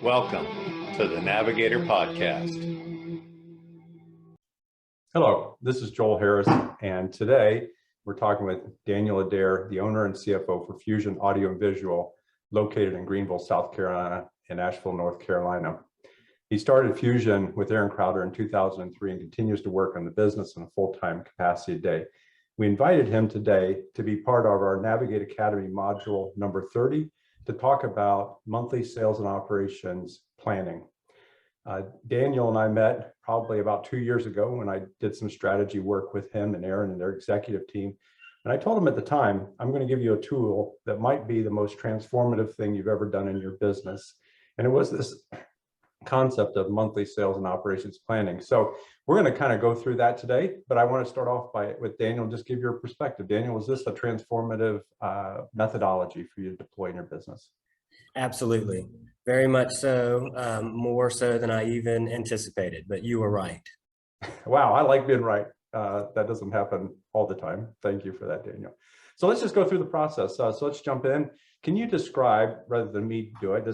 Welcome to the Navigator podcast. Hello, this is Joel Harris, and today we're talking with Daniel Adair, the owner and CFO for Fusion Audio and Visual, located in Greenville, South Carolina, and Asheville, North Carolina. He started Fusion with Aaron Crowder in 2003 and continues to work on the business in a full-time capacity today. We invited him today to be part of our Navigate Academy module number 30 to talk about monthly sales and operations planning. Daniel and I met probably about 2 years ago when I did some strategy work with him and Aaron and their executive team. And I told him at the time, I'm going to give you a tool that might be the most transformative thing you've ever done in your business. And it was this concept of monthly sales and operations planning. So we're going to kind of go through that today, but I want to start off with Daniel, just give your perspective. Daniel, was this a transformative methodology for you to deploy in your business? Absolutely. Very much so, more so than I even anticipated, but you were right. Wow, I like being right. That doesn't happen all the time. Thank you for that, Daniel. So let's just go through the process. So let's jump in. Can you describe, rather than me do it,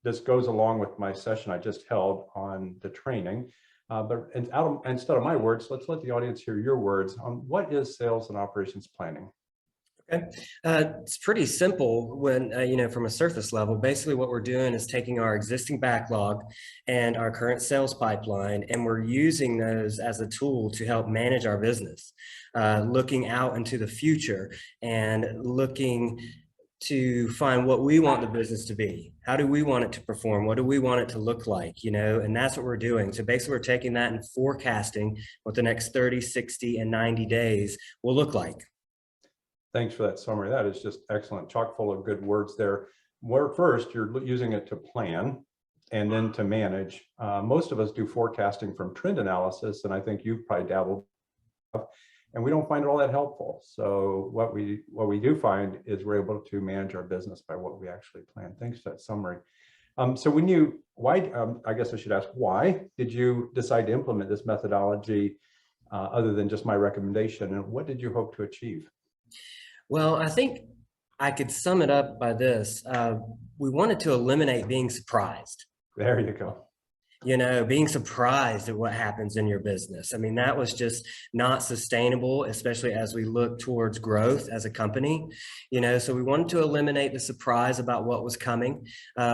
this goes along with my session I just held on the training, but instead of my words, let's let the audience hear your words on what is sales and operations planning. Okay. It's pretty simple when, from a surface level. Basically what we're doing is taking our existing backlog and our current sales pipeline, and we're using those as a tool to help manage our business, looking out into the future and looking to find what we want the business to be. How do we want it to perform? What do we want it to look like? And that's what we're doing. So basically we're taking that and forecasting what the next 30, 60, and 90 days will look like. Thanks for that summary. That is just excellent, chock full of good words there. Where first, you're using it to plan and then to manage. Most of us do forecasting from trend analysis, and I think you've probably dabbled, and we don't find it all that helpful. So what we do find is we're able to manage our business by what we actually plan. Thanks for that summary. So I guess I should ask, why did you decide to implement this methodology other than just my recommendation, and what did you hope to achieve? Well, I think I could sum it up by this. We wanted to eliminate being surprised. There you go. Being surprised at what happens in your business. I mean, that was just not sustainable, especially as we look towards growth as a company. So we wanted to eliminate the surprise about what was coming.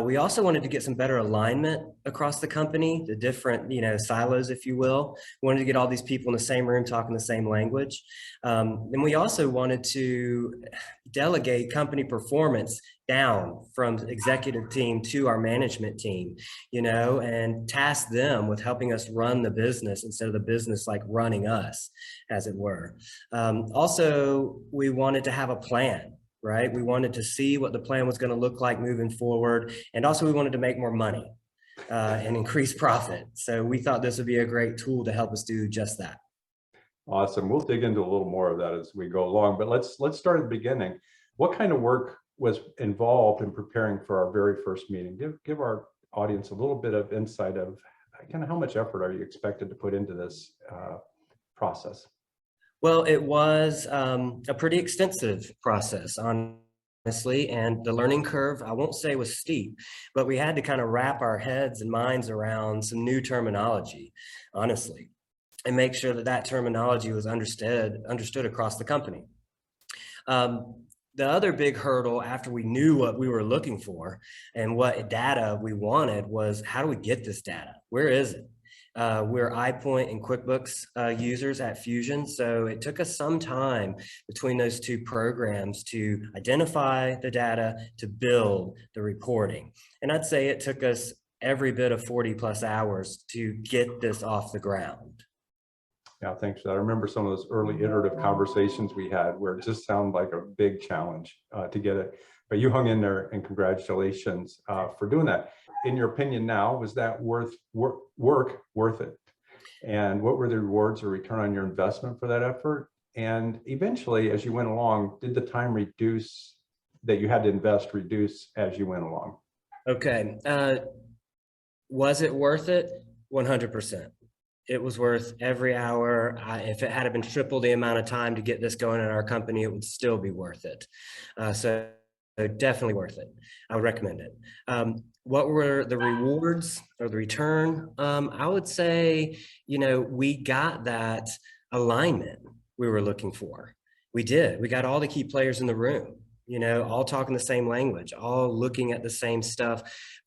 We also wanted to get some better alignment across the company, the different, silos, if you will. We wanted to get all these people in the same room talking the same language. And we also wanted to delegate company performance down from executive team to our management team, and task them with helping us run the business instead of the business like running us, as it were. Also, we wanted to have a plan, right? We wanted to see what the plan was going to look like moving forward. And also we wanted to make more money and increase profit. So we thought this would be a great tool to help us do just that. Awesome. We'll dig into a little more of that as we go along, but let's start at the beginning. What kind of work was involved in preparing for our very first meeting? Give our audience a little bit of insight of kind of how much effort are you expected to put into this process? Well, it was a pretty extensive process, honestly, and the learning curve, I won't say was steep, but we had to kind of wrap our heads and minds around some new terminology, honestly, and make sure that terminology was understood across the company. The other big hurdle after we knew what we were looking for and what data we wanted was, how do we get this data? Where is it? We're iPoint and QuickBooks users at Fusion, so it took us some time between those two programs to identify the data, to build the reporting. And I'd say it took us every bit of 40 plus hours to get this off the ground. Yeah, thanks for that. I remember some of those early iterative conversations we had where it just sounded like a big challenge to get it. But you hung in there, and congratulations for doing that. In your opinion now, was that worth it? And what were the rewards or return on your investment for that effort? And eventually, as you went along, did the time reduce that you had to invest reduce as you went along? Okay. Was it worth it? 100%. It was worth every hour. If it had been triple the amount of time to get this going in our company, it would still be worth it. So definitely worth it. I would recommend it. What were the rewards or the return? I would say, we got that alignment we were looking for. We did. We got all the key players in the room, all talking the same language, all looking at the same stuff,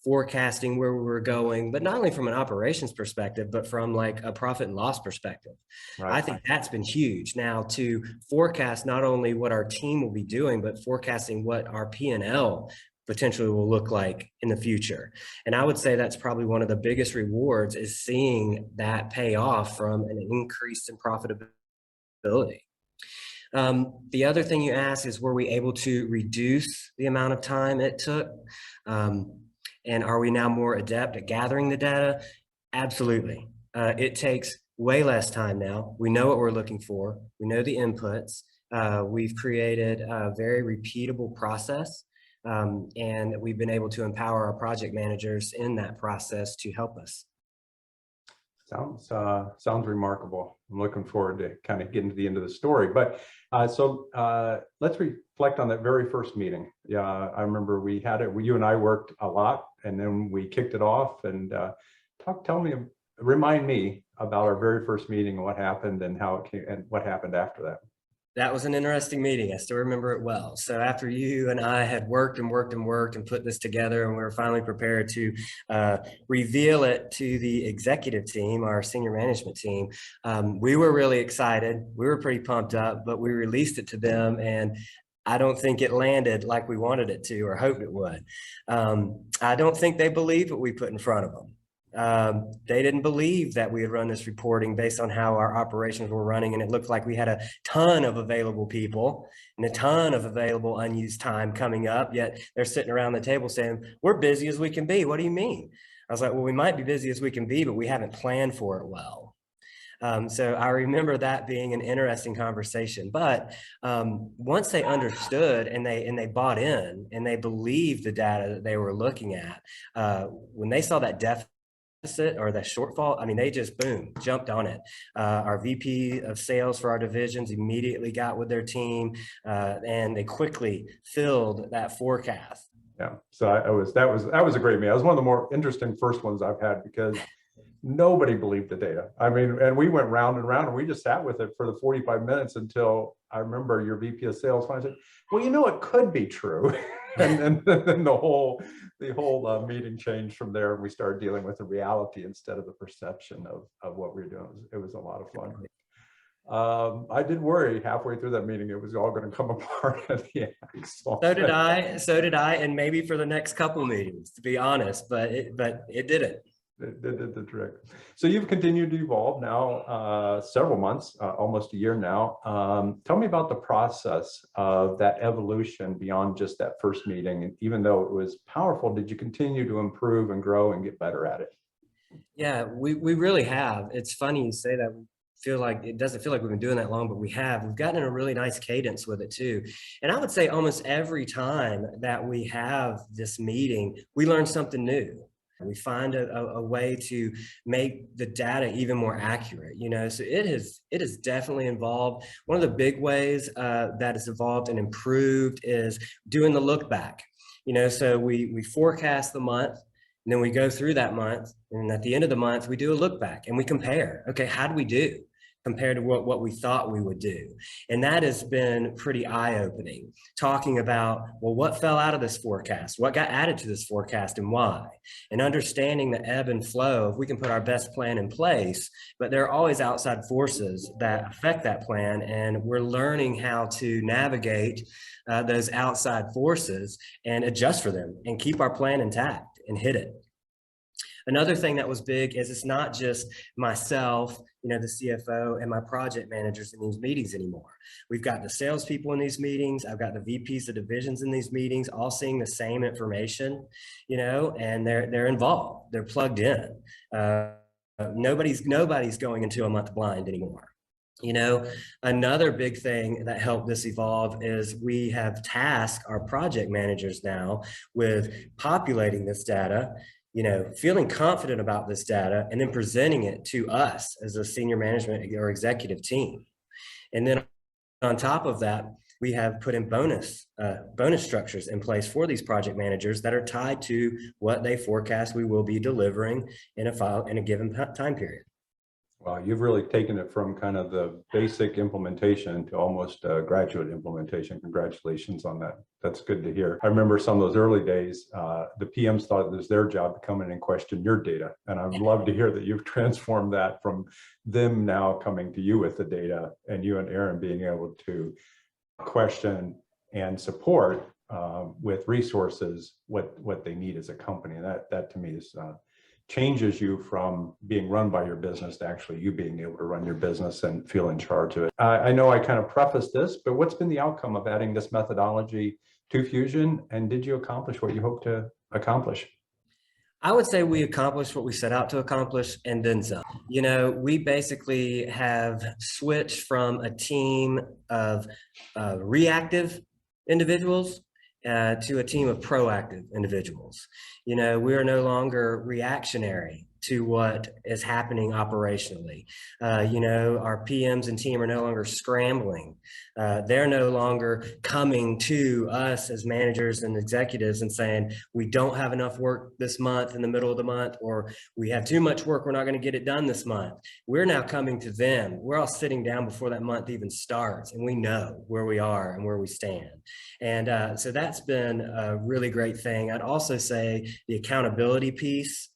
forecasting where we were going, but not only from an operations perspective, but from like a profit and loss perspective. Right. I think that's been huge. Now to forecast not only what our team will be doing, but forecasting what our P&L potentially will look like in the future. And I would say that's probably one of the biggest rewards is seeing that pay off from an increase in profitability. The other thing you asked is, were we able to reduce the amount of time it took? And are we now more adept at gathering the data? Absolutely. It takes way less time now. We know what we're looking for. We know the inputs. We've created a very repeatable process. And we've been able to empower our project managers in that process to help us. Sounds remarkable. I'm looking forward to kind of getting to the end of the story. But let's reflect on that very first meeting. Yeah, I remember we had it. You and I worked a lot, and then we kicked it off. And remind me about our very first meeting and what happened and how it came and what happened after that. That was an interesting meeting. I still remember it well. So after you and I had worked and put this together, and we were finally prepared to reveal it to the executive team, our senior management team, we were really excited. We were pretty pumped up, but we released it to them, and I don't think it landed like we wanted it to or hoped it would. I don't think they believed what we put in front of them. They didn't believe that we had run this reporting based on how our operations were running, and it looked like we had a ton of available people and a ton of available unused time coming up, yet they're sitting around the table saying, we're busy as we can be. What do you mean? I was like, well, we might be busy as we can be, but we haven't planned for it well. So I remember that being an interesting conversation, but once they understood and they bought in and they believed the data that they were looking at, when they saw that deficit or the shortfall, I mean, they just boom, jumped on it. Our VP of sales for our divisions immediately got with their team, and they quickly filled that forecast. Yeah, so that was a great meeting. That was one of the more interesting first ones I've had because nobody believed the data. I mean, and we went round and round, and we just sat with it for the 45 minutes until I remember your VP of sales finally said, well, it could be true. and then the whole meeting changed from there, and we started dealing with the reality instead of the perception of what we were doing. It was a lot of fun. I did worry halfway through that meeting it was all going to come apart at the end. So did I, and maybe for the next couple meetings, to be honest, but it didn't. It did the trick. So you've continued to evolve now several months, almost a year now. Tell me about the process of that evolution beyond just that first meeting. And even though it was powerful, did you continue to improve and grow and get better at it? Yeah, we really have. It's funny you say that. It doesn't feel like we've been doing that long, but we've gotten in a really nice cadence with it too. And I would say almost every time that we have this meeting, we learn something new. We find a way to make the data even more accurate, so it has definitely evolved. One of the big ways that has evolved and improved is doing the look back, so we forecast the month, and then we go through that month, and at the end of the month, we do a look back and we compare, okay, how do we do compared to what we thought we would do? And that has been pretty eye-opening, talking about, well, what fell out of this forecast? What got added to this forecast and why? And understanding the ebb and flow. If we can put our best plan in place, but there are always outside forces that affect that plan, and we're learning how to navigate those outside forces and adjust for them and keep our plan intact and hit it. Another thing that was big is it's not just myself, the CFO and my project managers in these meetings anymore. We've got the salespeople in these meetings. I've got the VPs of divisions in these meetings, all seeing the same information, and they're involved. They're plugged in. Nobody's going into a month blind anymore. Another big thing that helped this evolve is we have tasked our project managers now with populating this data, feeling confident about this data, and then presenting it to us as a senior management or executive team. And then on top of that, we have put in bonus structures in place for these project managers that are tied to what they forecast we will be delivering in a given time period. Well, you've really taken it from kind of the basic implementation to almost graduate implementation. Congratulations on that. That's good to hear. I remember some of those early days, the PMs thought it was their job to come in and question your data. And I'd love to hear that you've transformed that from them now coming to you with the data and you and Aaron being able to question and support with resources what they need as a company. And that to me is changes you from being run by your business to actually you being able to run your business and feel in charge of it. I know I kind of prefaced this, but what's been the outcome of adding this methodology to Fusion, and did you accomplish what you hoped to accomplish? I would say we accomplished what we set out to accomplish and then some. You know, we basically have switched from a team of reactive individuals to a team of proactive individuals. You know, we are no longer reactionary to what is happening operationally. You know, our PMs and team are no longer scrambling. They're no longer coming to us as managers and executives and saying, we don't have enough work this month in the middle of the month, or we have too much work, we're not going to get it done this month. We're now coming to them. We're all sitting down before that month even starts, and we know where we are and where we stand. And so that's been a really great thing. I'd also say the accountability piece,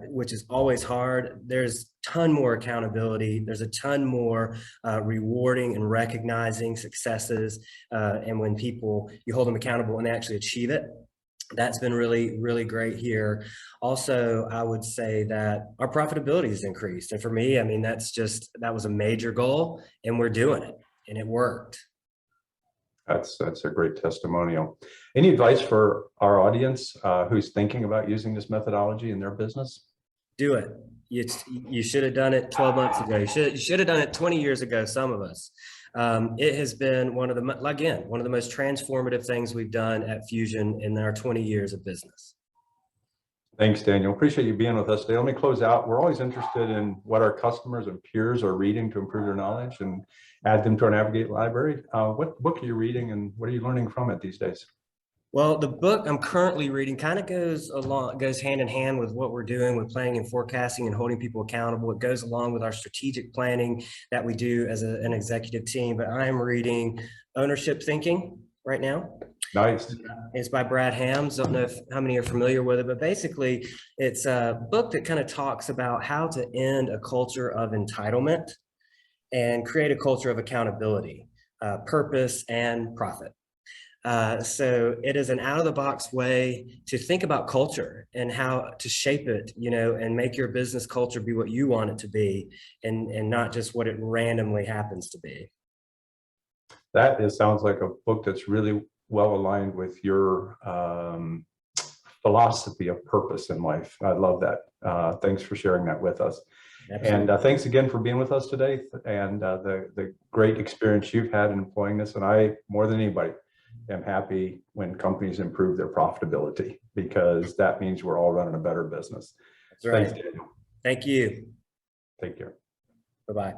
which is always hard. There's a ton more accountability. There's a ton more rewarding and recognizing successes. And when you hold them accountable and they actually achieve it, that's been really, really great here. Also, I would say that our profitability has increased. And for me, I mean, that was a major goal, and we're doing it, and it worked. That's a great testimonial. Any advice for our audience who's thinking about using this methodology in their business? Do it. You should have done it 12 months ago. You should have done it 20 years ago, some of us. It has been one of the most transformative things we've done at Fusion in our 20 years of business. Thanks, Daniel. Appreciate you being with us today. Let me close out. We're always interested in what our customers and peers are reading to improve their knowledge and add them to our Navigate library. What book are you reading and what are you learning from it these days? Well, the book I'm currently reading kind of goes hand in hand with what we're doing with planning and forecasting and holding people accountable. It goes along with our strategic planning that we do as an executive team. But I'm reading Ownership Thinking right now. Nice. It's by Brad Hams. Don't know how many are familiar with it, but basically it's a book that kind of talks about how to end a culture of entitlement and create a culture of accountability, purpose, and profit. So it is an out-of-the-box way to think about culture and how to shape it, you know, and make your business culture be what you want it to be, and not just what it randomly happens to be. Sounds like a book that's really well aligned with your philosophy of purpose in life. I love that. Thanks for sharing that with us. Absolutely. And thanks again for being with us today and the great experience you've had in employing this. And I, more than anybody, am happy when companies improve their profitability, because that means we're all running a better business. That's right. Thanks, Daniel. Thank you. Take care. Bye-bye.